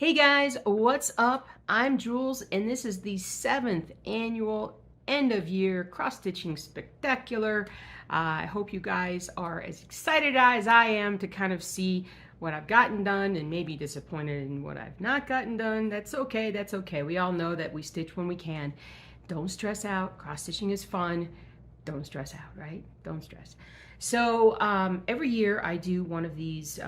Hey guys, what's up? I'm Jules, and this is the 7th annual end of year cross stitching spectacular. I hope you guys are as excited as I am to kind of see what I've gotten done and maybe disappointed in what I've not gotten done. That's okay, that's okay. We all know that we stitch when we can. Don't stress out. Cross stitching is fun. Don't stress out, right? Don't stress. So every year I do one of these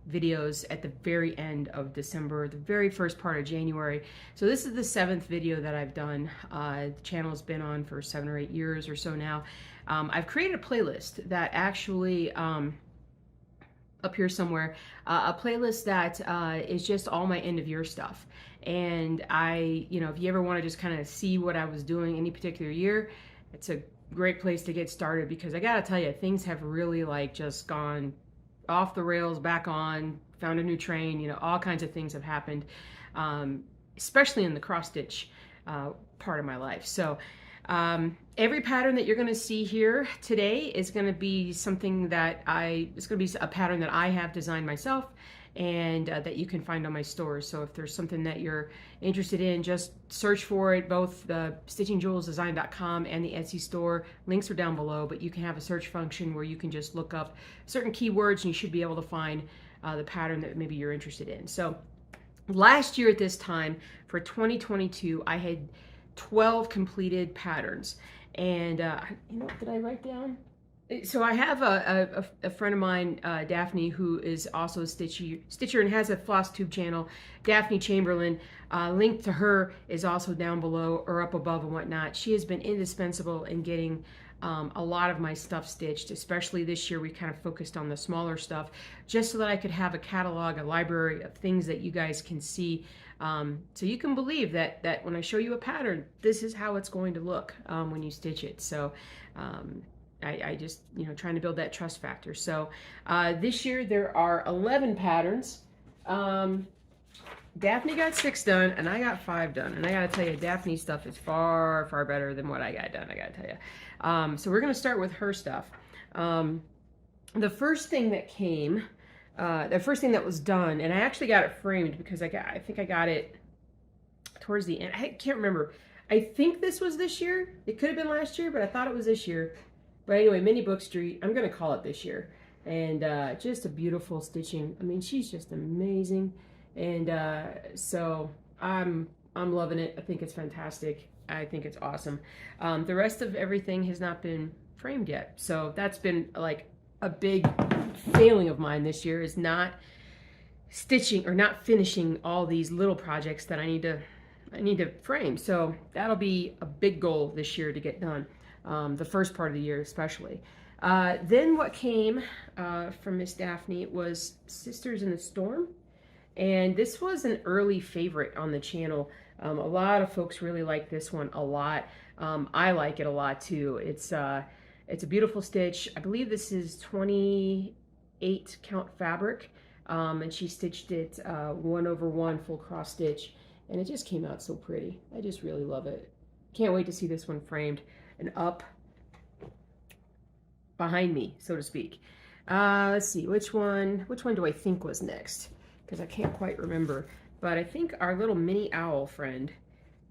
videos at the very end of December, the very first part of January. So this is the 7th video that I've done. The channel's been on for 7 or 8 years or so now. I've created a playlist that actually up here somewhere, a playlist that is just all my end of year stuff. And if you ever want to just kind of see what I was doing any particular year, it's a great place to get started, because I gotta tell you, things have really just gone off the rails, back on, found a new train. All kinds of things have happened, especially in the cross stitch part of my life. So every pattern that you're going to see here today is going to be something that it's going to be a pattern that I have designed myself, and that you can find on my stores. So if there's something that you're interested in, just search for it. Both the stitchingjulesdesign.com and the Etsy store links are down below, but you can have a search function where you can just look up certain keywords and you should be able to find the pattern that maybe you're interested in. So last year at this time, for 2022, I had 12 completed patterns. And did I write down? So I have a friend of mine, Daphne, who is also a stitcher and has a floss tube channel, Daphne Chamberlain. Link to her is also down below or up above and whatnot. She has been indispensable in getting a lot of my stuff stitched, especially this year. We kind of focused on the smaller stuff just so that I could have a catalog, a library of things that you guys can see. So you can believe that when I show you a pattern, this is how it's going to look when you stitch it. So I just, trying to build that trust factor. So this year there are 11 patterns. Daphne got 6 done and I got 5 done. And I gotta tell you, Daphne's stuff is far, far better than what I got done, I gotta tell you. So we're gonna start with her stuff. The first thing that came, the first thing that was done, and I actually got it framed because I think I got it towards the end. I can't remember. I think this was this year. It could have been last year, but I thought it was this year. But anyway, Mini Book Street, I'm going to call it this year. And just a beautiful stitching. I mean, she's just amazing. And so I'm loving it. I think it's fantastic. I think it's awesome. The rest of everything has not been framed yet. So that's been like a big failing of mine this year, is not stitching or not finishing all these little projects that I need to frame. So that'll be a big goal this year to get done. The first part of the year especially. Then what came from Miss Daphne was Sisters in the Storm. And this was an early favorite on the channel. A lot of folks really like this one a lot. I like it a lot too. It's a beautiful stitch. I believe this is 28 count fabric. And she stitched it 1/1 full cross stitch. And it just came out so pretty. I just really love it. Can't wait to see this one framed and up behind me, so to speak. Let's see, which one do I think was next? Because I can't quite remember. But I think our little mini owl friend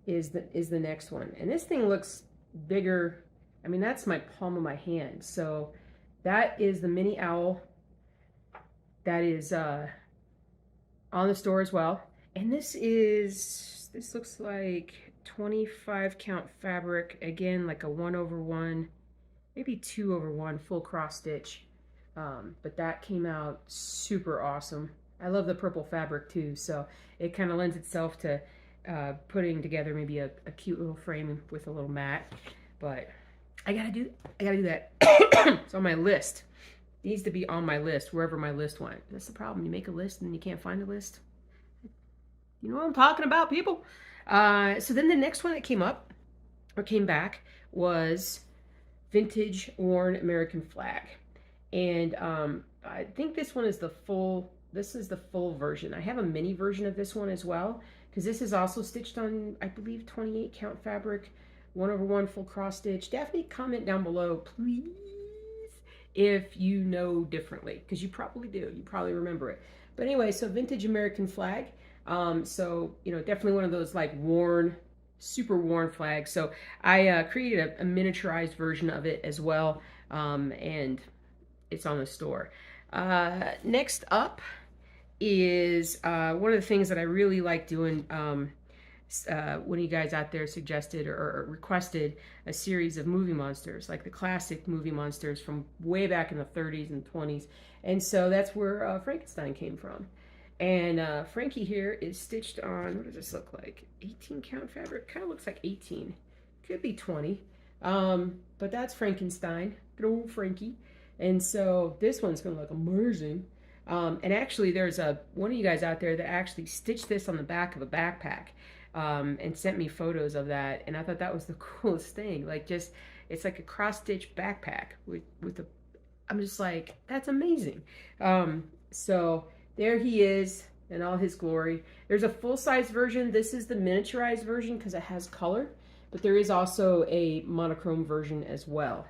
is the next one. And this thing looks bigger. I mean, that's my palm of my hand. So that is the mini owl that is on the store as well. And this looks like 25 count fabric, again like a 1/1, maybe 2/1 full cross stitch, but that came out super awesome. I love the purple fabric too, so it kind of lends itself to putting together maybe a cute little frame with a little mat. But I gotta do that. It's on my list. It needs to be on my list wherever my list went. That's the problem. You make a list and then you can't find a list. You know what I'm talking about, people? So then the next one that came back, was Vintage Worn American Flag. And I think this one is the full version. I have a mini version of this one as well, because this is also stitched on, I believe, 28 count fabric, 1/1 full cross stitch. Daphne, comment down below, please, if you know differently, because you probably do. You probably remember it. But anyway, so vintage American flag. So, you know, definitely one of those like worn, super worn flags. So I created a miniaturized version of it as well. And it's on the store. Next up is one of the things that I really like doing. One of you guys out there suggested or requested a series of movie monsters, like the classic movie monsters from way back in the 30s and 20s. And so that's where Frankenstein came from. And Frankie here is stitched on, what does this look like? 18 count fabric? Kind of looks like 18. Could be 20. But that's Frankenstein. Good old Frankie. And so this one's going to look amazing. And actually, there's one of you guys out there that actually stitched this on the back of a backpack and sent me photos of that. And I thought that was the coolest thing. Like, just, it's like a cross-stitch backpack with a, I'm just like, that's amazing. So there he is in all his glory. There's a full-size version. This is the miniaturized version because it has color. But there is also a monochrome version as well.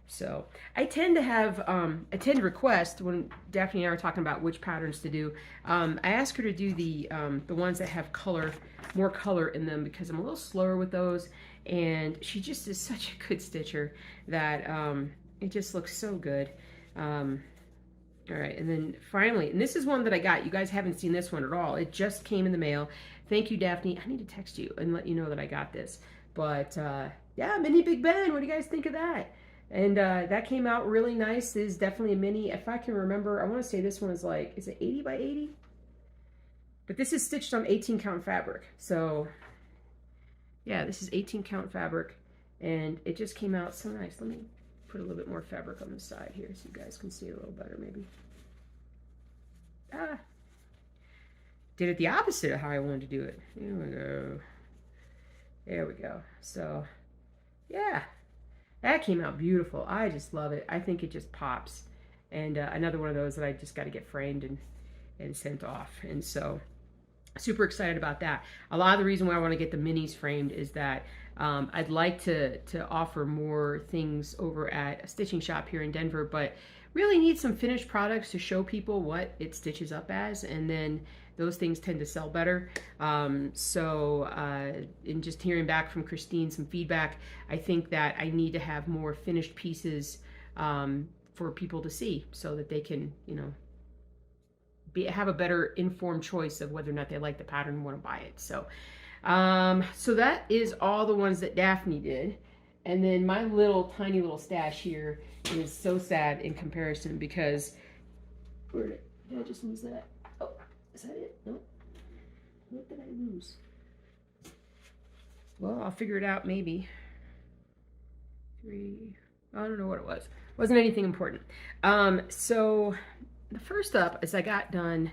So I tend to request when Daphne and I are talking about which patterns to do. I ask her to do the ones that have color, more color in them, because I'm a little slower with those, and she just is such a good stitcher that it just looks so good. All right, and then finally, and this is one that I got. You guys haven't seen this one at all. It just came in the mail. Thank you, Daphne. I need to text you and let you know that I got this. But yeah, Mini Big Ben. What do you guys think of that? And that came out really nice. This is definitely a mini. If I can remember, I want to say this one is like, is it 80 by 80? But this is stitched on 18 count fabric. So yeah, this is 18 count fabric. And it just came out so nice. Let me put a little bit more fabric on the side here so you guys can see a little better maybe. Did it the opposite of how I wanted to do it. Here we go. There we go. So yeah. That came out beautiful. I just love it. I think it just pops. And another one of those that I just got to get framed and sent off. And so super excited about that. A lot of the reason why I want to get the minis framed is that I'd like to offer more things over at a stitching shop here in Denver, but really need some finished products to show people what it stitches up as, and then those things tend to sell better. In just hearing back from Christine some feedback, I think that I need to have more finished pieces for people to see so that they can, you know, have a better informed choice of whether or not they like the pattern and want to buy it. So, so that is all the ones that Daphne did. And then my little tiny little stash here is so sad in comparison because did I just lose that? Oh, is that it? No. What did I lose? Well, I'll figure it out maybe. I don't know what it was. It wasn't anything important. So the first up is I got done,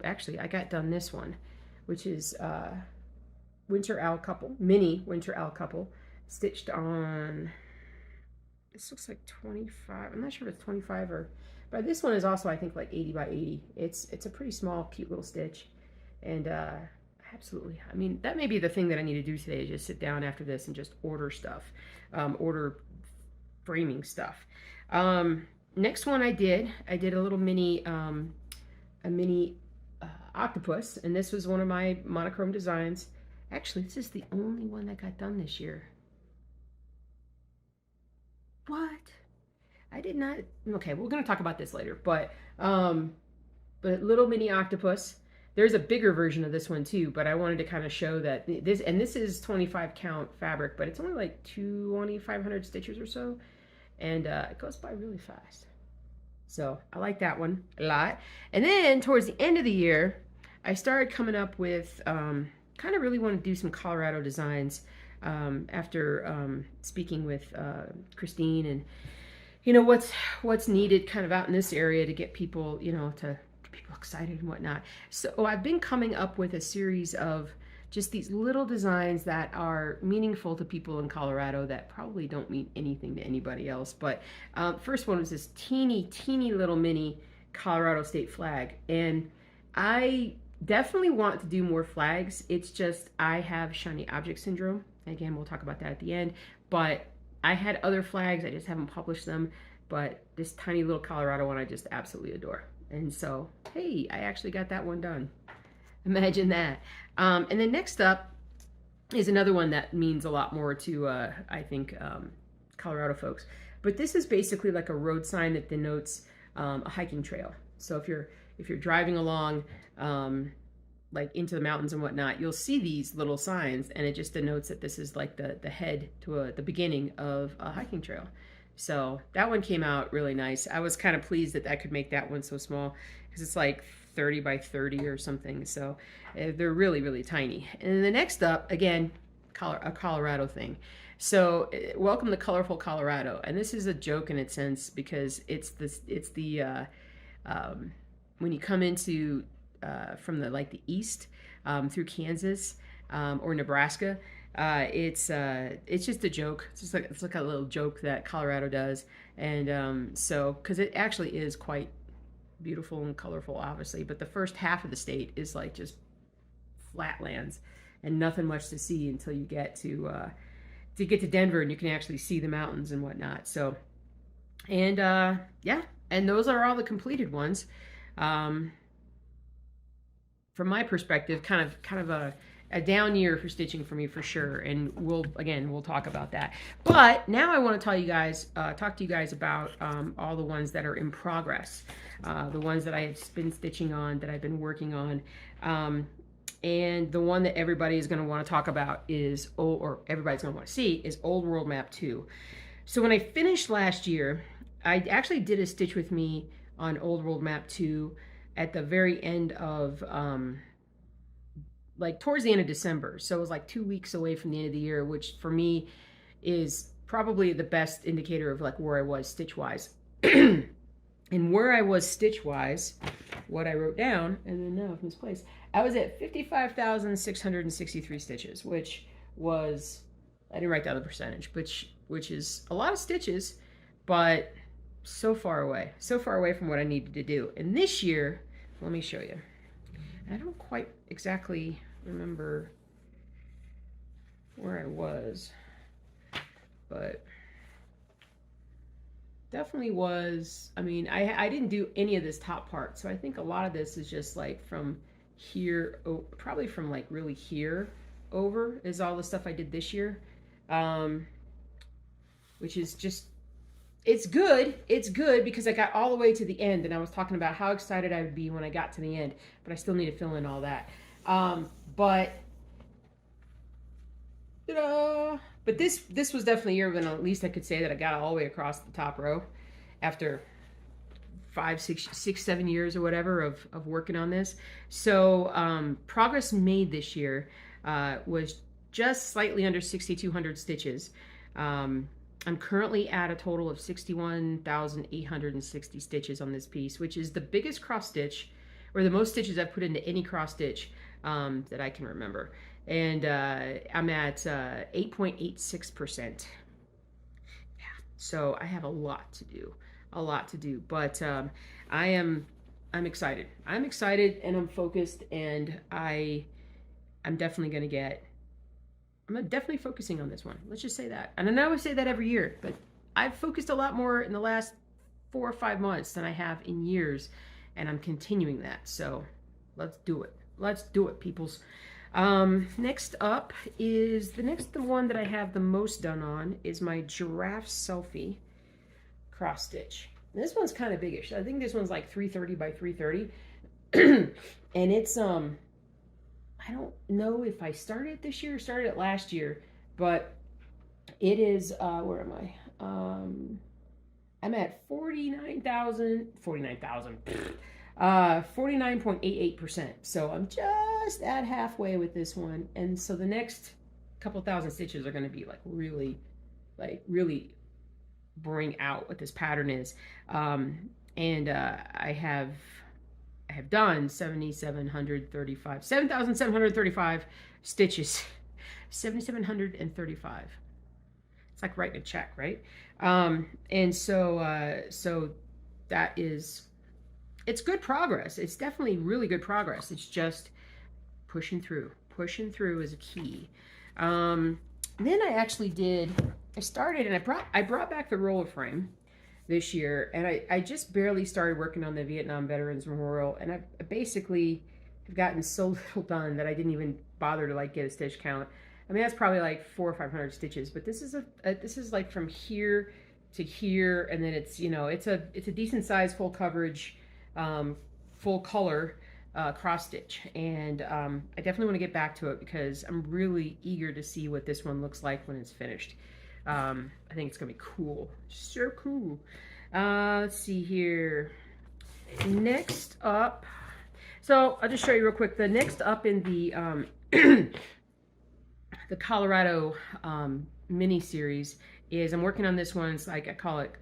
actually I got done this one, which is Winter Owl Couple, mini Winter Owl Couple, stitched on, this looks like 25, I'm not sure if it's 25 or, but this one is also I think like 80 by 80. It's a pretty small, cute little stitch. And absolutely, I mean, that may be the thing that I need to do today, is just sit down after this and just order stuff, order framing stuff. Next one I did a little mini, octopus, and this was one of my monochrome designs. Actually, this is the only one that got done this year. What? I did not, okay, we're gonna talk about this later, but little mini octopus. There's a bigger version of this one too, but I wanted to kind of show that this is 25 count fabric, but it's only like 2,500 stitches or so, and it goes by really fast. So I like that one a lot. And then towards the end of the year, I started coming up with, kind of really want to do some Colorado designs after speaking with Christine, and you know what's needed kind of out in this area to get people, you know, to people excited and whatnot. So I've been coming up with a series of just these little designs that are meaningful to people in Colorado that probably don't mean anything to anybody else. But first one was this teeny little mini Colorado state flag, and I definitely want to do more flags. It's just I have shiny object syndrome. Again, we'll talk about that at the end, but I had other flags, I just haven't published them. But this tiny little Colorado one I just absolutely adore. And so, hey, I actually got that one done. Imagine that. And then next up is another one that means a lot more to, I think, Colorado folks. But this is basically like a road sign that denotes a hiking trail. So if you're driving along, like into the mountains and whatnot, you'll see these little signs, and it just denotes that this is like the head to the beginning of a hiking trail. So that one came out really nice. I was kind of pleased that I could make that one so small because it's like 30 by 30 or something. So they're really, really tiny. And the next up, again, a Colorado thing. So welcome to colorful Colorado. And this is a joke in its sense because it's the when you come into from the east through Kansas or Nebraska. It's just a joke. It's like a little joke that Colorado does, and so because it actually is quite beautiful and colorful, obviously. But the first half of the state is like just flatlands and nothing much to see until you get to Denver, and you can actually see the mountains and whatnot. So, and yeah, and those are all the completed ones. From my perspective, kind of a down year for stitching for me for sure, and we'll talk about that. But now I want to talk to you guys about all the ones that are in progress, the ones that I have been stitching on, that I've been working on, and the one that everybody is going to want to talk about is, or everybody's going to want to see, is Old World Map 2. So when I finished last year, I actually did a stitch with me on Old World Map 2 at the very end of like towards the end of December. So it was like 2 weeks away from the end of the year, which for me is probably the best indicator of like where I was stitch wise. And where I was stitch wise, what I wrote down, and then now I've misplaced, I was at 55,663 stitches, which was, I didn't write down the percentage, which is a lot of stitches, but so far away from what I needed to do. And this year, let me show you. I don't quite exactly remember where I was, but definitely was, I mean, I didn't do any of this top part, so I think a lot of this is just like from here, probably from like really here over is all the stuff I did this year, which is just, it's good because I got all the way to the end, and I was talking about how excited I would be when I got to the end, but I still need to fill in all that. But this was definitely a year when at least I could say that I got all the way across the top row after 5, 6, 7 years or whatever of working on this. So progress made this year was just slightly under 6,200 stitches. I'm currently at a total of 61,860 stitches on this piece, which is the biggest cross stitch, or the most stitches I've put into any cross stitch that I can remember. And I'm at 8.86%. Yeah, so I have a lot to do, but I'm excited. I'm excited and I'm focused, and I'm definitely focusing on this one. Let's just say that. And I know I say that every year, but I've focused a lot more in the last 4 or 5 months than I have in years, and I'm continuing that. So let's do it. Let's do it, peoples. Next up is the one that I have the most done on is my Giraffe Selfie cross stitch. And this one's kind of biggish. I think this one's like 330 by 330. And it's I don't know if I started it this year or started it last year, but it is where am I? I'm at 49.88%. So I'm just at halfway with this one. And so the next couple thousand stitches are going to be like really bring out what this pattern is. I have done 7,735 stitches. 7,735. It's like writing a check, right? And so that is, it's good progress. It's definitely really good progress. It's just pushing through. Pushing through is a key. Then I actually I started, and I brought back the roller frame. this year, and I just barely started working on the Vietnam Veterans Memorial, and I basically have gotten so little done that I didn't even bother to like get a stitch count. I mean, that's probably like 400 or 500 stitches, but this is this is like from here to here, and then it's, you know, it's a decent size full coverage, full color cross stitch, and I definitely want to get back to it because I'm really eager to see what this one looks like when it's finished. I think it's gonna be cool, so cool. Let's see here. Next up, so I'll just show you real quick. The next up in the the Colorado mini series is, I'm working on this one. It's like, I call it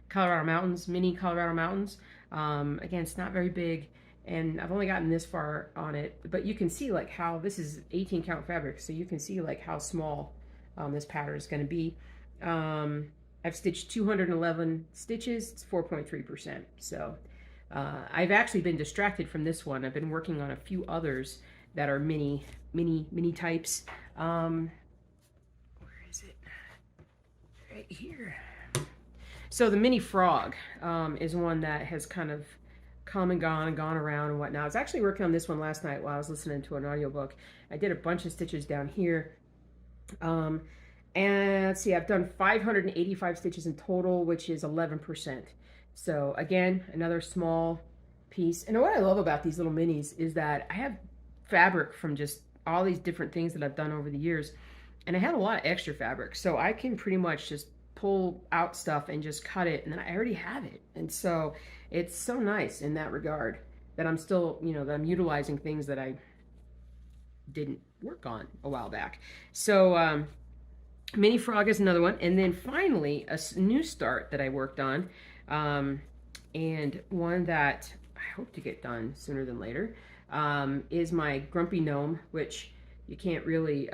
Colorado Mountains, mini Colorado Mountains. Again, it's not very big, and I've only gotten this far on it, but you can see like how this is 18 count fabric, so you can see like how small this pattern is going to be. I've stitched 211 stitches. It's 4.3%. So I've actually been distracted from this one. I've been working on a few others that are mini types. Where is it? Right here. So the mini frog is one that has kind of come and gone around and whatnot. I was actually working on this one last night while I was listening to an audiobook. I did a bunch of stitches down here. And let's see, I've done 585 stitches in total, which is 11%. So again, another small piece. And what I love about these little minis is that I have fabric from just all these different things that I've done over the years, and I have a lot of extra fabric, so I can pretty much just pull out stuff and just cut it, and then I already have it. And so it's so nice in that regard that I'm still, you know, that I'm utilizing things that I didn't work on a while back. So mini frog is another one, and then finally a new start that I worked on, and one that I hope to get done sooner than later, is my Grumpy Gnome, which you can't really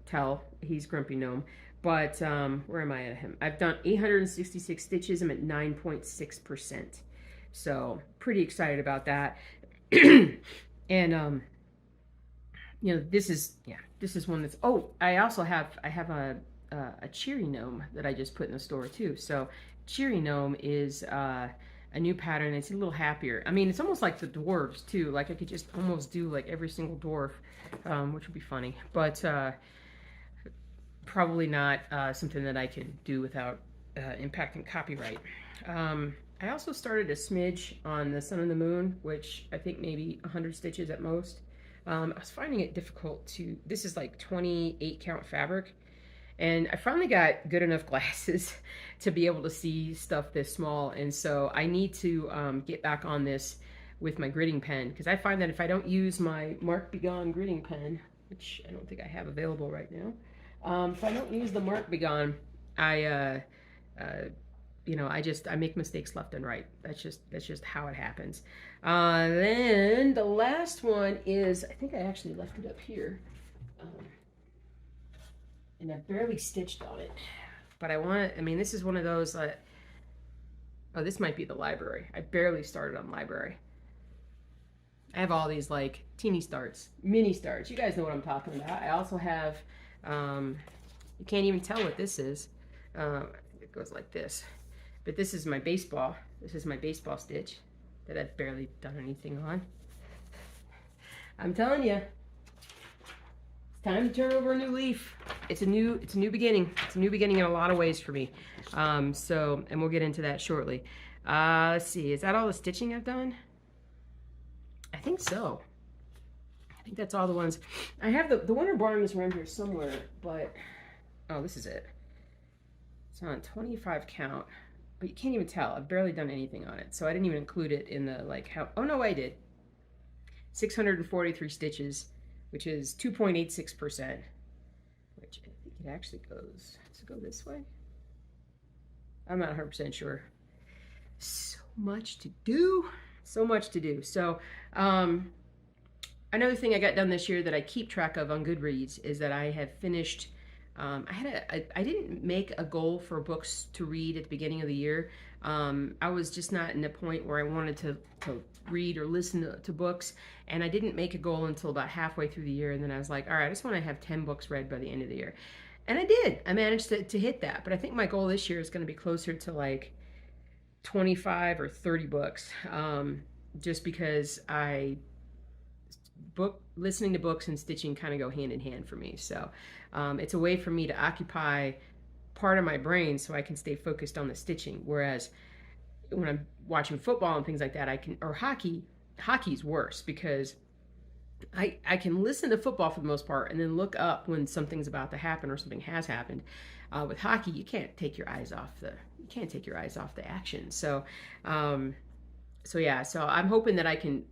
tell he's Grumpy Gnome, but where am I at him? I've done 866 stitches. I'm at 9.6%, so pretty excited about that. And you know, this is one that's, oh, I have a Cheery Gnome that I just put in the store too. So Cheery Gnome is a new pattern. It's a little happier. I mean, it's almost like the dwarves too. Like I could just almost do like every single dwarf, which would be funny, but probably not something that I could do without impacting copyright. I also started a smidge on the Sun and the Moon, which I think maybe 100 stitches at most. I was finding it difficult to, this is like 28 count fabric, and I finally got good enough glasses to be able to see stuff this small, and so I need to get back on this with my gritting pen, because I find that if I don't use my Mark Begone gritting pen, which I don't think I have available right now, if I don't use the Mark Begone, you know, I make mistakes left and right. That's just how it happens. Then the last one is, I think I actually left it up here, and I barely stitched on it, but I mean, this is one of those, oh, this might be the library. I barely started on library. I have all these like teeny starts, mini starts. You guys know what I'm talking about. I also have, you can't even tell what this is. It goes like this. But this is my baseball. This is my baseball stitch that I've barely done anything on. I'm telling you, it's time to turn over a new leaf. It's a new beginning. It's a new beginning in a lot of ways for me. And we'll get into that shortly. Let's see, is that all the stitching I've done? I think so. I think that's all the ones. I have the Winter Barn is around here somewhere, but, oh, this is it. It's on 25 count. But you can't even tell. I've barely done anything on it. So I didn't even include it in the, like, how, oh no, I did. 643 stitches, which is 2.86%, which I think it actually goes, does it go this way? I'm not 100% sure. So much to do. So much to do. So, another thing I got done this year that I keep track of on Goodreads is that I have finished, I didn't make a goal for books to read at the beginning of the year. I was just not in a point where I wanted to read or listen to books, and I didn't make a goal until about halfway through the year, and then I was like, all right, I just want to have 10 books read by the end of the year. And I did. I managed to hit that, but I think my goal this year is going to be closer to like 25 or 30 books, just because listening to books and stitching kind of go hand in hand for me. So it's a way for me to occupy part of my brain so I can stay focused on the stitching. Whereas when I'm watching football and things like that, or hockey's worse because I can listen to football for the most part and then look up when something's about to happen or something has happened. With hockey, you can't take your eyes off the action. So yeah, so I'm hoping that I can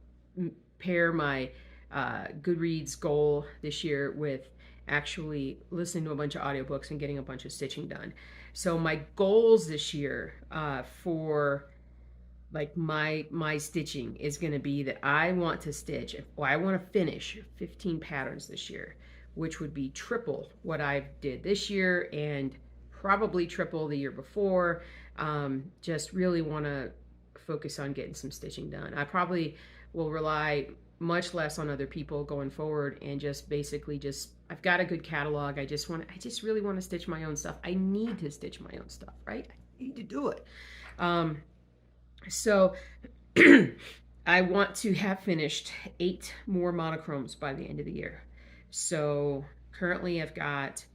pair my Goodreads goal this year with actually listening to a bunch of audiobooks and getting a bunch of stitching done. So my goals this year for like my stitching is going to be that I want to I want to finish 15 patterns this year, which would be triple what I did this year and probably triple the year before. Just really want to focus on getting some stitching done. I probably will rely much less on other people going forward and just basically I've got a good catalog. I just really want to stitch my own stuff. I need to stitch my own stuff, right? I need to do it. So I want to have finished 8 more monochromes by the end of the year. So currently I've got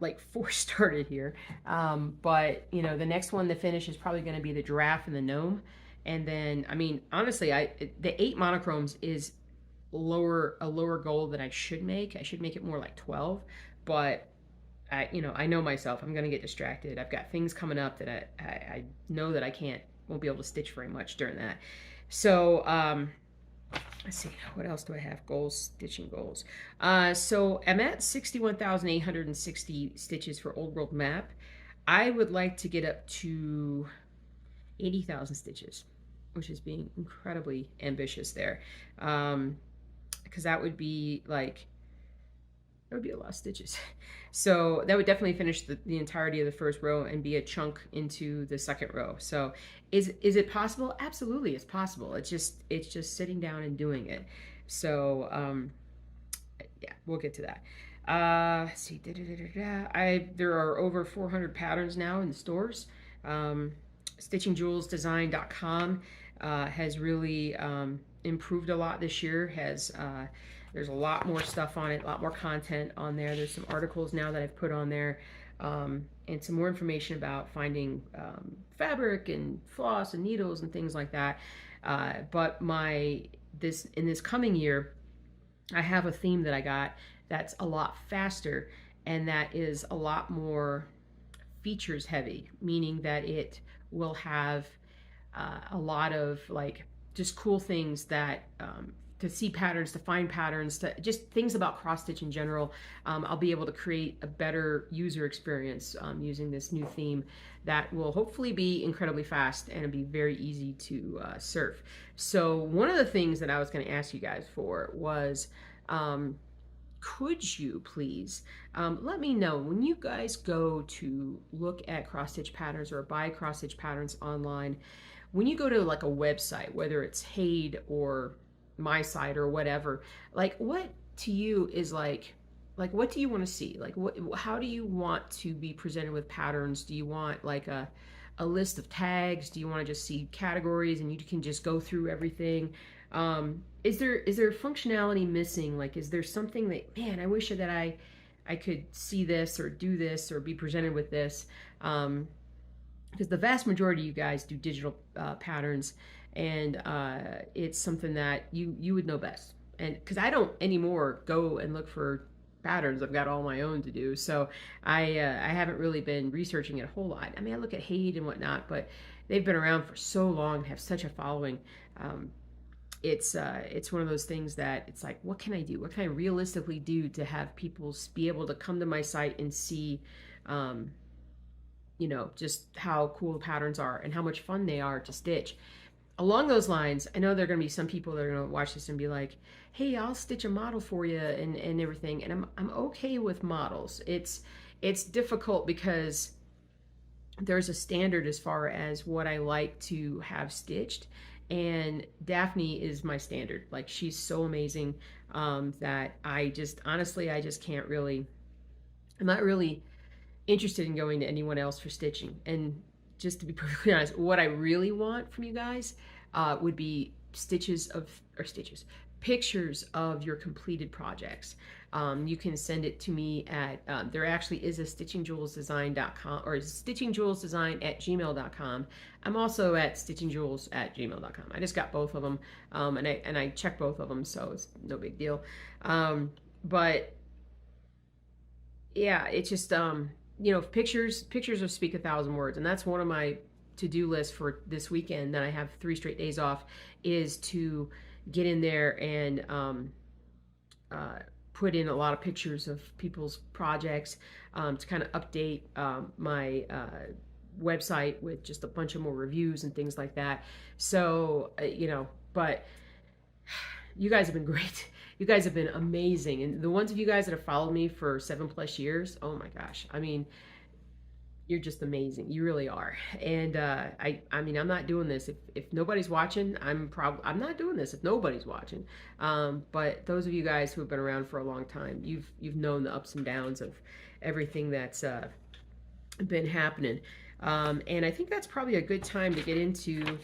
like 4 started here. But you know, the next one to finish is probably going to be the giraffe and the gnome. And then, I mean, honestly, the 8 monochromes is a lower goal that I should make. I should make it more like 12, but I know myself. I'm going to get distracted. I've got things coming up that I know that won't be able to stitch very much during that. So, let's see, what else do I have? Stitching goals. So I'm at 61,860 stitches for Old World Map. I would like to get up to 80,000 stitches, which is being incredibly ambitious there. Because that would be a lot of stitches. So that would definitely finish the entirety of the first row and be a chunk into the second row. So is it possible? Absolutely, it's possible. It's just sitting down and doing it. So yeah, we'll get to that. Let's see. There are over 400 patterns now in the stores. StitchingJewelsDesign.com has really improved a lot this year. There's a lot more stuff on it, a lot more content on there. There's some articles now that I've put on there, and some more information about finding fabric and floss and needles and things like that. But in this coming year, I have a theme that I got that's a lot faster and that is a lot more features heavy, meaning that it will have a lot of like just cool things that to see patterns, to find patterns, to just things about cross stitch in general. I'll be able to create a better user experience using this new theme that will hopefully be incredibly fast and it'll be very easy to surf. So one of the things that I was going to ask you guys for was, could you please let me know when you guys go to look at cross stitch patterns or buy cross stitch patterns online, when you go to like a website, whether it's Haid or my site or whatever, like what to you is like what do you want to see? Like how do you want to be presented with patterns? Do you want like a list of tags? Do you want to just see categories and you can just go through everything? Is there functionality missing? Like, is there something that, man, I wish that I could see this or do this or be presented with this? Because the vast majority of you guys do digital patterns, and it's something that you would know best. And because I don't anymore go and look for patterns, I've got all my own to do. So I haven't really been researching it a whole lot. I mean, I look at Haid and whatnot, but they've been around for so long and have such a following. It's one of those things that it's like, what can I do? What can I realistically do to have people be able to come to my site and see, just how cool the patterns are and how much fun they are to stitch. Along those lines, I know there are going to be some people that are going to watch this and be like, hey, I'll stitch a model for you and everything. And I'm okay with models. It's difficult because there's a standard as far as what I like to have stitched. And Daphne is my standard. Like, she's so amazing that I just can't really, I'm not really interested in going to anyone else for stitching. And just to be perfectly honest, what I really want from you guys would be pictures of your completed projects. You can send it to me at, there actually is a stitchingjewelsdesign.com or stitchingjewelsdesign@gmail.com. I'm also at stitchingjewels@gmail.com. I just got both of them, and I check both of them, so it's no big deal. But yeah, it's just, you know, pictures will speak 1,000 words, and that's one of my to-do lists for this weekend that I have 3 straight days off, is to get in there and put in a lot of pictures of people's projects, to kind of update my website with just a bunch of more reviews and things like that. So, you know, but you guys have been great. You guys have been amazing. And the ones of you guys that have followed me for 7+ years, oh my gosh. I mean, you're just amazing. You really are. And I mean, I'm not doing this if nobody's watching. I'm not doing this if nobody's watching. But those of you guys who have been around for a long time, you've known the ups and downs of everything that's been happening. And I think that's probably a good time to get into.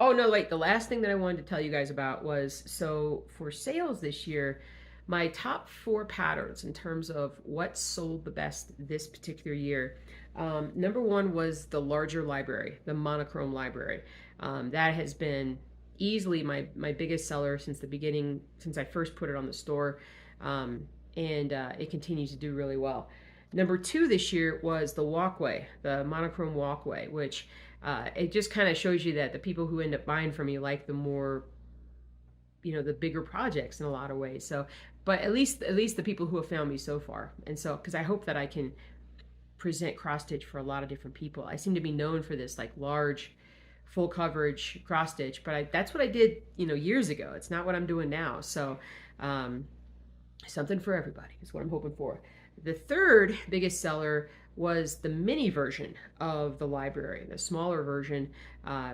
Oh no, wait, the last thing that I wanted to tell you guys about was, so for sales this year, my top 4 patterns in terms of what sold the best this particular year. Number 1 was the larger library, the monochrome library. That has been easily my biggest seller since the beginning, since I first put it on the store. And it continues to do really well. Number 2 this year was the walkway, the monochrome walkway, which it just kind of shows you that the people who end up buying from you like the more, you know, the bigger projects in a lot of ways. So, but at least the people who have found me so far. And so, because I hope that I can present cross stitch for a lot of different people. I seem to be known for this like large, full coverage cross stitch, but that's what I did, you know, years ago. It's not what I'm doing now. So, something for everybody is what I'm hoping for. The 3rd biggest seller was the mini version of the library, the smaller version,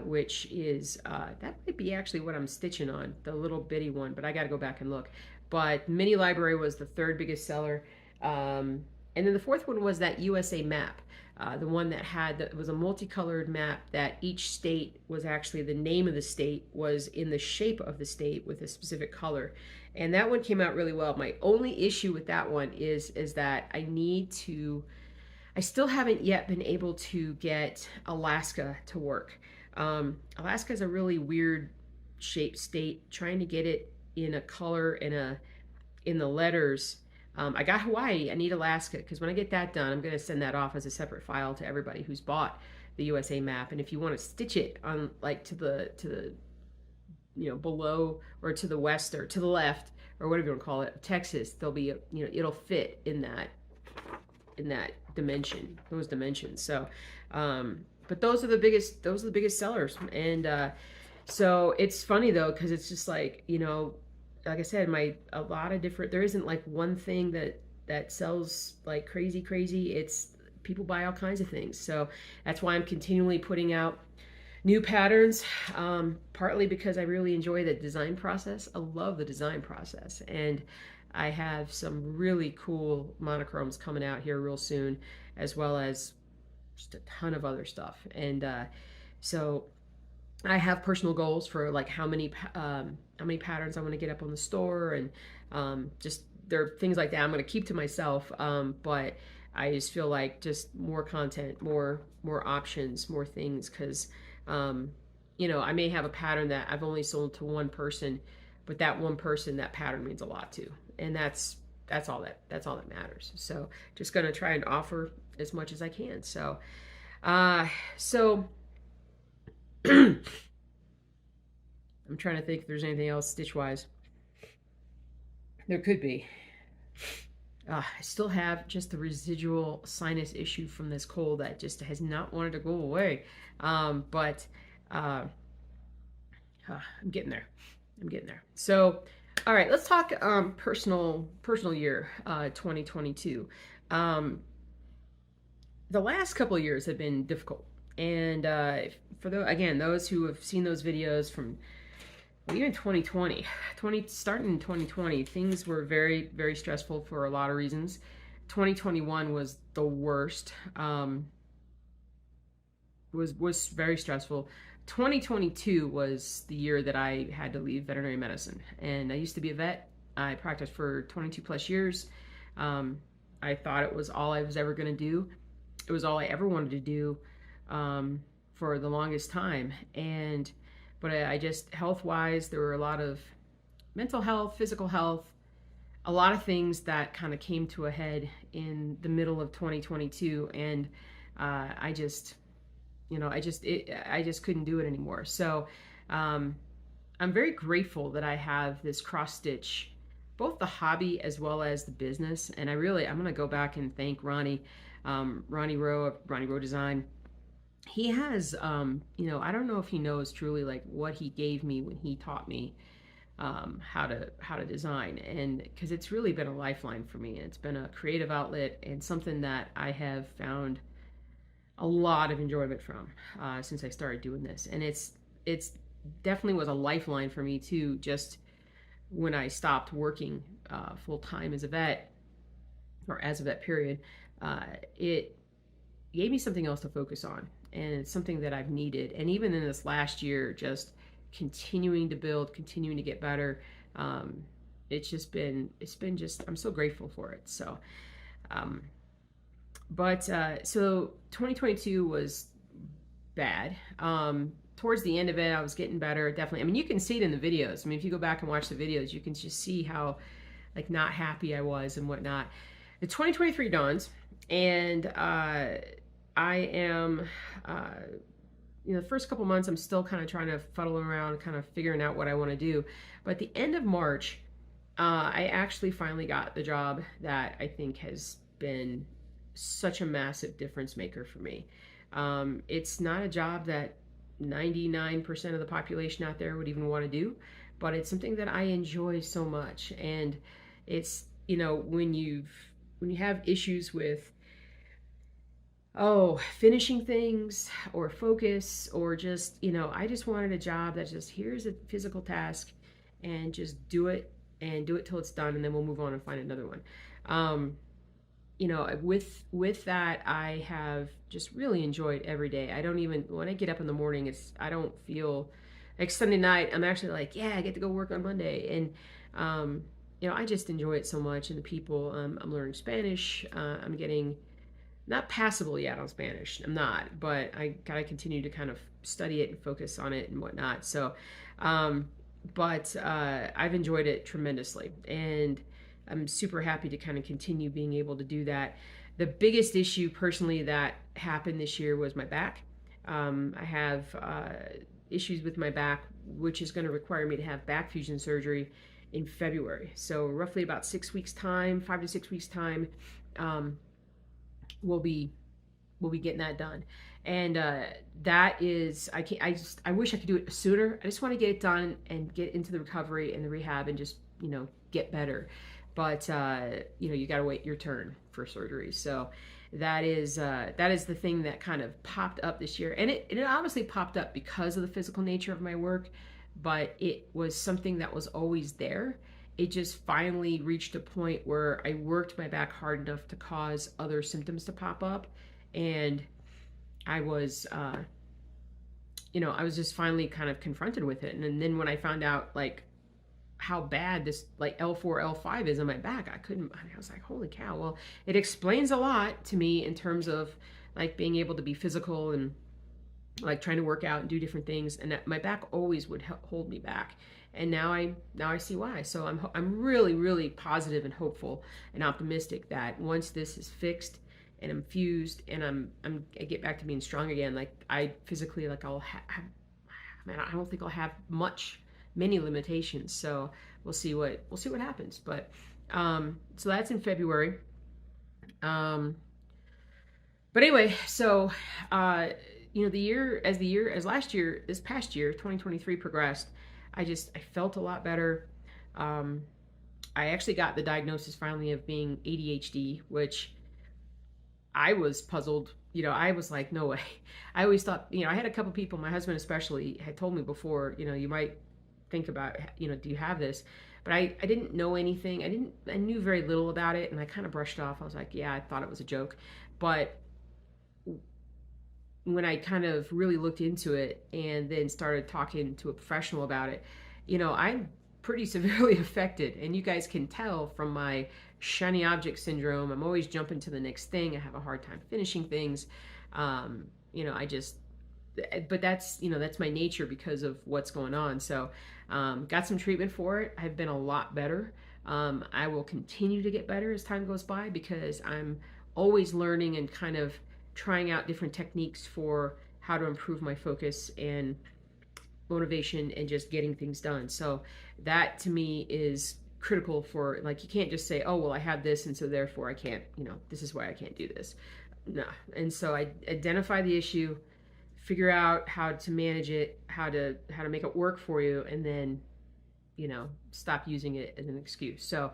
which is, that might be actually what I'm stitching on, the little bitty one, but I got to go back and look. But mini library was the 3rd biggest seller. And then the 4th one was that USA map, the one that was a multicolored map that each state was actually, the name of the state was in the shape of the state with a specific color. And that one came out really well. My only issue with that one is that I still haven't yet been able to get Alaska to work. Alaska is a really weird shaped state. Trying to get it in a color in the letters. I got Hawaii. I need Alaska, because when I get that done, I'm going to send that off as a separate file to everybody who's bought the USA map. And if you want to stitch it on like to the you know, below or to the west or to the left or whatever you want to call it, Texas, there'll be you know, it'll fit in that dimension, those dimensions. So, but those are the biggest sellers. And so it's funny though, because it's just like, you know, like I said, a lot of different, there isn't like one thing that sells like crazy. It's, people buy all kinds of things. So that's why I'm continually putting out new patterns, partly because I really enjoy the design process. I love the design process, and I have some really cool monochromes coming out here real soon, as well as just a ton of other stuff. And so I have personal goals for like how many patterns I want to get up on the store, and just there are things like that I'm going to keep to myself. But I just feel like just more content, more options, more things, because you know, I may have a pattern that I've only sold to one person, but that one person, that pattern means a lot to, and that's all that matters. So just going to try and offer as much as I can. So I'm trying to think if there's anything else stitch wise. There could be. I still have just the residual sinus issue from this cold that just has not wanted to go away. But I'm getting there. So, all right, let's talk personal year 2022. The last couple of years have been difficult, and for those who have seen those videos from even 2020, starting in 2020, things were very, very stressful for a lot of reasons. 2021 was the worst. was very stressful. 2022 was the year that I had to leave veterinary medicine, and I used to be a vet. I practiced for 22 plus years. Um, I thought it was all I was ever going to do. It was all I ever wanted to do um, for the longest time. And but I just health wise, there were a lot of mental health, physical health, a lot of things that kind of came to a head in the middle of 2022, and I just I just couldn't do it anymore. So um, I'm very grateful that I have this cross stitch, both the hobby as well as the business. And I'm going to go back and thank Ronnie, Ronnie Rowe of Ronnie Rowe Design. He has, I don't know if he knows truly like what he gave me when he taught me how to design, and because it's really been a lifeline for me. It's been a creative outlet and something that I have found a lot of enjoyment from since I started doing this, and it's definitely was a lifeline for me too. Just when I stopped working full time as a vet, or as a vet period, it gave me something else to focus on, and it's something that I've needed. And even in this last year, just continuing to build, continuing to get better. It's been just, I'm so grateful for it. So, um, so 2022 was bad. Towards the end of it, I was getting better. Definitely. I mean, you can see it in the videos. I mean, if you go back and watch the videos, you can just see how like not happy I was and whatnot. The 2023 dawns, and I am, the first couple months, I'm still kind of trying to fuddle around, kind of figuring out what I want to do. But at the end of March, I actually finally got the job that I think has been such a massive difference maker for me. It's not a job that 99% of the population out there would even want to do, but it's something that I enjoy so much. And it's, when you have issues with finishing things or focus, or just, I just wanted a job that just, here's a physical task and just do it and do it till it's done, and then we'll move on and find another one. With that, I have just really enjoyed every day. I don't even, when I get up in the morning, I don't feel like Sunday night, I'm actually like, yeah, I get to go work on Monday. And, I just enjoy it so much. And the people, I'm learning Spanish. I'm getting not passable yet on Spanish. I'm not, but I gotta continue to kind of study it and focus on it and whatnot. So, I've enjoyed it tremendously, and I'm super happy to kind of continue being able to do that. The biggest issue personally that happened this year was my back. I have issues with my back, which is going to require me to have back fusion surgery in February. So roughly about 6 weeks time, 5 to 6 weeks time, we'll be getting that done. And that is, I wish I could do it sooner. I just want to get it done and get into the recovery and the rehab and just, get better. But, you got to wait your turn for surgery. So that is the thing that kind of popped up this year. And it obviously popped up because of the physical nature of my work, but it was something that was always there. It just finally reached a point where I worked my back hard enough to cause other symptoms to pop up. And I was, I was just finally kind of confronted with it. And then when I found out like how bad this like L4, L5 is on my back, I was like, holy cow. Well, it explains a lot to me in terms of like being able to be physical and like trying to work out and do different things. And that my back always would hold me back. And now I see why. So I'm really, really positive and hopeful and optimistic that once this is fixed and I'm fused and I get back to being strong again, like I physically, like I'll have, man, I don't think I'll have many limitations. So we'll see what happens. But so that's in February. But anyway, so this past year 2023 progressed, I felt a lot better. I actually got the diagnosis finally of being ADHD, which I was puzzled. I was like, no way. I always thought, I had a couple people, my husband especially, had told me before, you might think about, do you have this? But I didn't know anything. I knew very little about it, and I kind of brushed it off. I was like, yeah, I thought it was a joke. But when I kind of really looked into it and then started talking to a professional about it, I'm pretty severely affected. And you guys can tell from my shiny object syndrome. I'm always jumping to the next thing. I have a hard time finishing things. I just, but that's my nature because of what's going on. So, got some treatment for it. I've been a lot better. I will continue to get better as time goes by because I'm always learning and kind of trying out different techniques for how to improve my focus and motivation and just getting things done. So that to me is critical for, like, you can't just say, oh, well, I have this and so therefore I can't, this is why I can't do this. No. And so I identify the issue, figure out how to manage it, how to make it work for you, and then stop using it as an excuse. So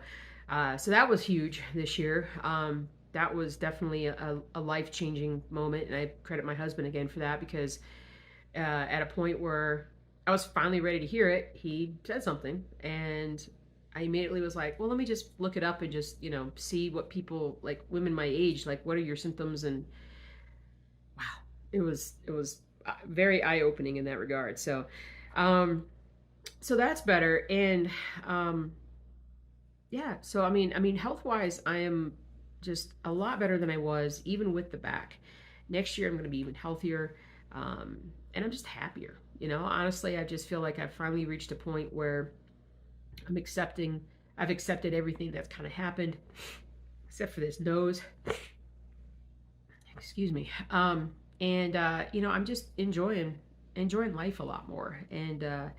so that was huge this year. That was definitely a life-changing moment, and I credit my husband again for that, because at a point where I was finally ready to hear it, he said something, and I immediately was like, well, let me just look it up and just, see what people, like women my age, like, what are your symptoms? And wow, it was very eye-opening in that regard. So so that's better. And yeah, so I mean health-wise, I am just a lot better than I was, even with the back. Next year I'm going to be even healthier, and I'm just happier. Honestly, I just feel like I've finally reached a point where I've accepted everything that's kind of happened, except for this nose. Excuse me. And I'm just enjoying life a lot more. And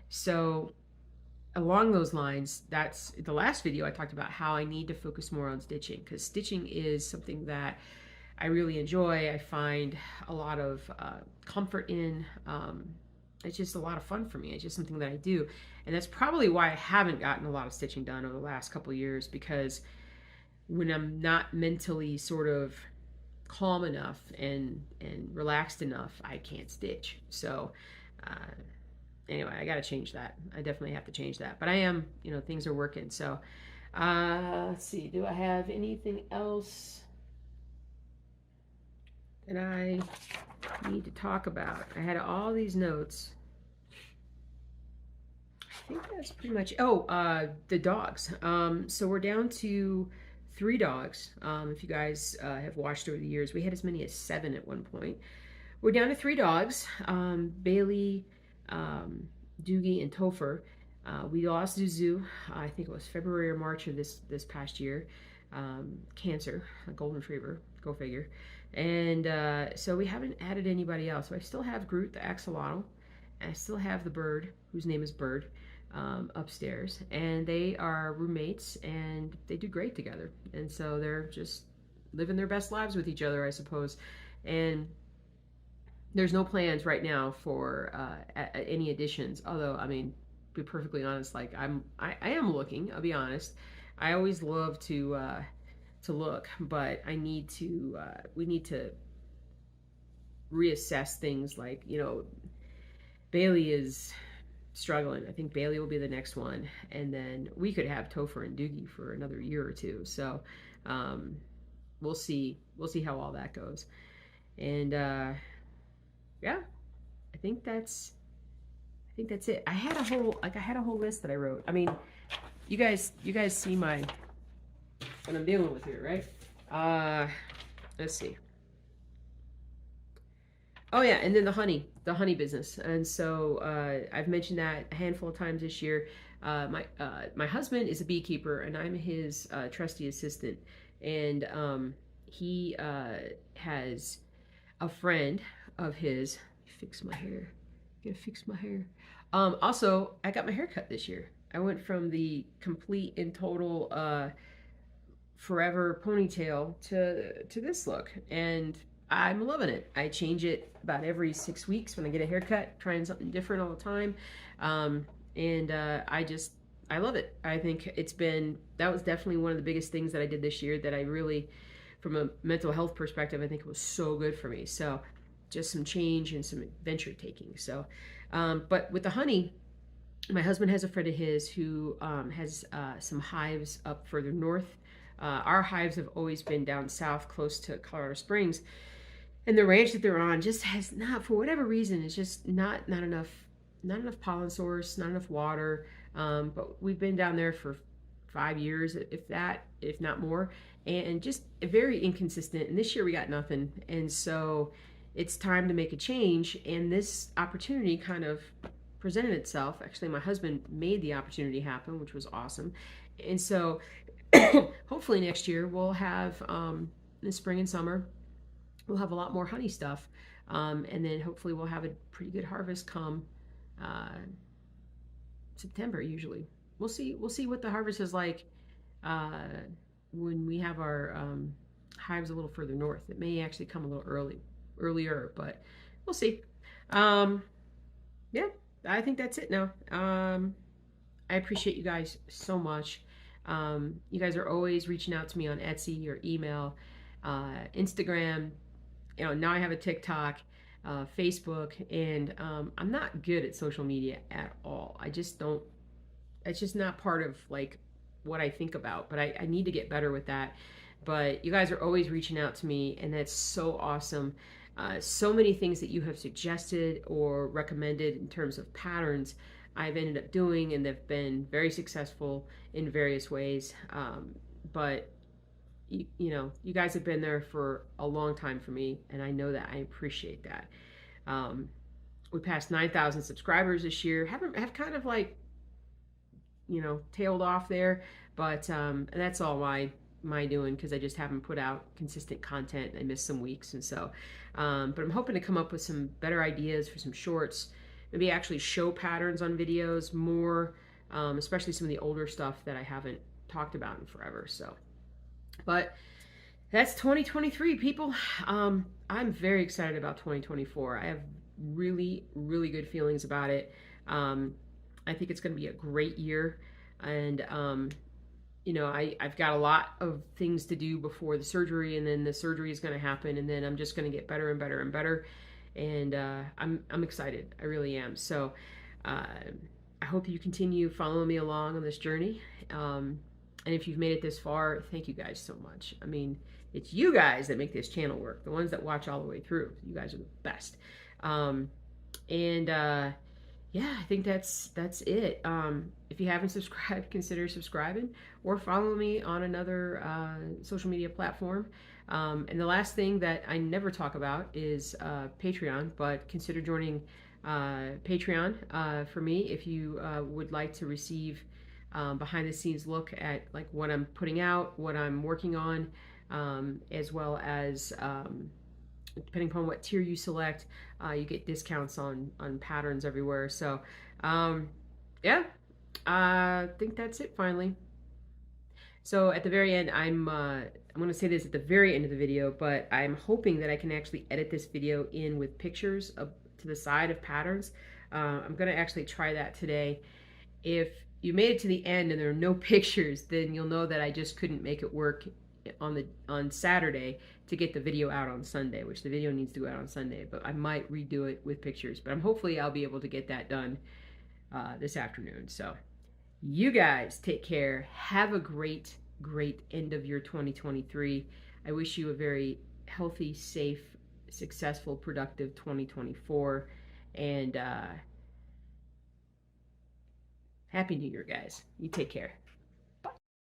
so along those lines, that's the last video I talked about how I need to focus more on stitching, because stitching is something that I really enjoy. I find a lot of comfort in. It's just a lot of fun for me. It's just something that I do. And that's probably why I haven't gotten a lot of stitching done over the last couple of years, because when I'm not mentally sort of calm enough and relaxed enough, I can't stitch. So anyway, I got to change that. I definitely have to change that. But I am, things are working. So let's see. Do I have anything else that I need to talk about? I had all these notes. I think that's pretty much. Oh, the dogs. So we're down to 3 dogs. If you guys have watched over the years, we had as many as 7 at one point. We're down to 3 dogs. Bailey, Doogie, and Topher. We lost Zuzu. I think it was February or March of this past year. Cancer, a golden retriever. Go figure. And so we haven't added anybody else. So I still have Groot, the axolotl, and I still have the bird, whose name is Bird, upstairs. And they are roommates, and they do great together. And so they're just living their best lives with each other, I suppose. And there's no plans right now for any additions. Although, I mean, to be perfectly honest, like I am looking. I'll be honest. I always love to look, but we need to reassess things. Like, Bailey is struggling. I think Bailey will be the next one, and then we could have Topher and Doogie for another year or two. So we'll see how all that goes. And yeah, I think that's it. I had a whole list that I wrote. I mean, you guys see what I'm dealing with here, right? Let's see. Oh yeah, and then the honey business. And so I've mentioned that a handful of times this year. My husband is a beekeeper, and I'm his trusty assistant. And he has a friend of his. Fix my hair. Gotta fix my hair. Also, I got my hair cut this year. I went from the complete and total forever ponytail to this look, and I'm loving it. I change it about every 6 weeks when I get a haircut, trying something different all the time. And I love it. I think that was definitely one of the biggest things that I did this year that I really, from a mental health perspective, I think it was so good for me. So just some change and some adventure taking. So, but with the honey, my husband has a friend of his who has some hives up further north. Our hives have always been down south, close to Colorado Springs. And the ranch that they're on just has not, for whatever reason, it's just not enough pollen source, not enough water. But we've been down there for 5 years, if that, if not more, and just very inconsistent. And this year we got nothing, and so it's time to make a change. And this opportunity kind of presented itself. Actually, my husband made the opportunity happen, which was awesome. And so hopefully next year we'll have in the spring and summer we'll have a lot more honey stuff, and then hopefully we'll have a pretty good harvest come uh, September. Usually, we'll see. We'll see what the harvest is like uh, when we have our hives a little further north. It may actually come a little earlier, but we'll see. Um, yeah, I think that's it now. I appreciate you guys so much. You guys are always reaching out to me on Etsy or email, Instagram. Now I have a TikTok, Facebook, and I'm not good at social media at all. I just don't. It's just not part of like what I think about. But I need to get better with that. But you guys are always reaching out to me, and that's so awesome. So many things that you have suggested or recommended in terms of patterns I've ended up doing, and they've been very successful in various ways. But you guys have been there for a long time for me, and I know that. I appreciate that. We passed 9,000 subscribers this year. Have kind of like tailed off there, but and that's all my doing because I just haven't put out consistent content. I missed some weeks, and so but I'm hoping to come up with some better ideas for some shorts, maybe actually show patterns on videos more, especially some of the older stuff that I haven't talked about in forever. So but that's 2023, people. I'm very excited about 2024. I have really, really good feelings about it. I think it's going to be a great year. And, I've got a lot of things to do before the surgery, and then the surgery is going to happen, and then I'm just going to get better and better and better. And I'm excited. I really am. So I hope you continue following me along on this journey. And if you've made it this far, thank you guys so much. I mean, it's you guys that make this channel work. The ones that watch all the way through. You guys are the best. Yeah, I think that's it. If you haven't subscribed, consider subscribing or follow me on another social media platform. And the last thing that I never talk about is Patreon, but consider joining Patreon for me if you would like to receive behind the scenes look at like what I'm putting out, what I'm working on, as well as depending upon what tier you select, you get discounts on patterns everywhere. So yeah, I think that's it finally. So at the very end, I'm going to say this at the very end of the video, but I'm hoping that I can actually edit this video in with pictures to the side of patterns. I'm going to actually try that today. If you made it to the end and there are no pictures, then you'll know that I just couldn't make it work on Saturday to get the video out on Sunday, which the video needs to go out on Sunday, but I might redo it with pictures. But hopefully I'll be able to get that done this afternoon. So you guys take care. Have a great end of your 2023. I wish you a very healthy, safe, successful, productive 2024. And Happy New Year, guys. You take care.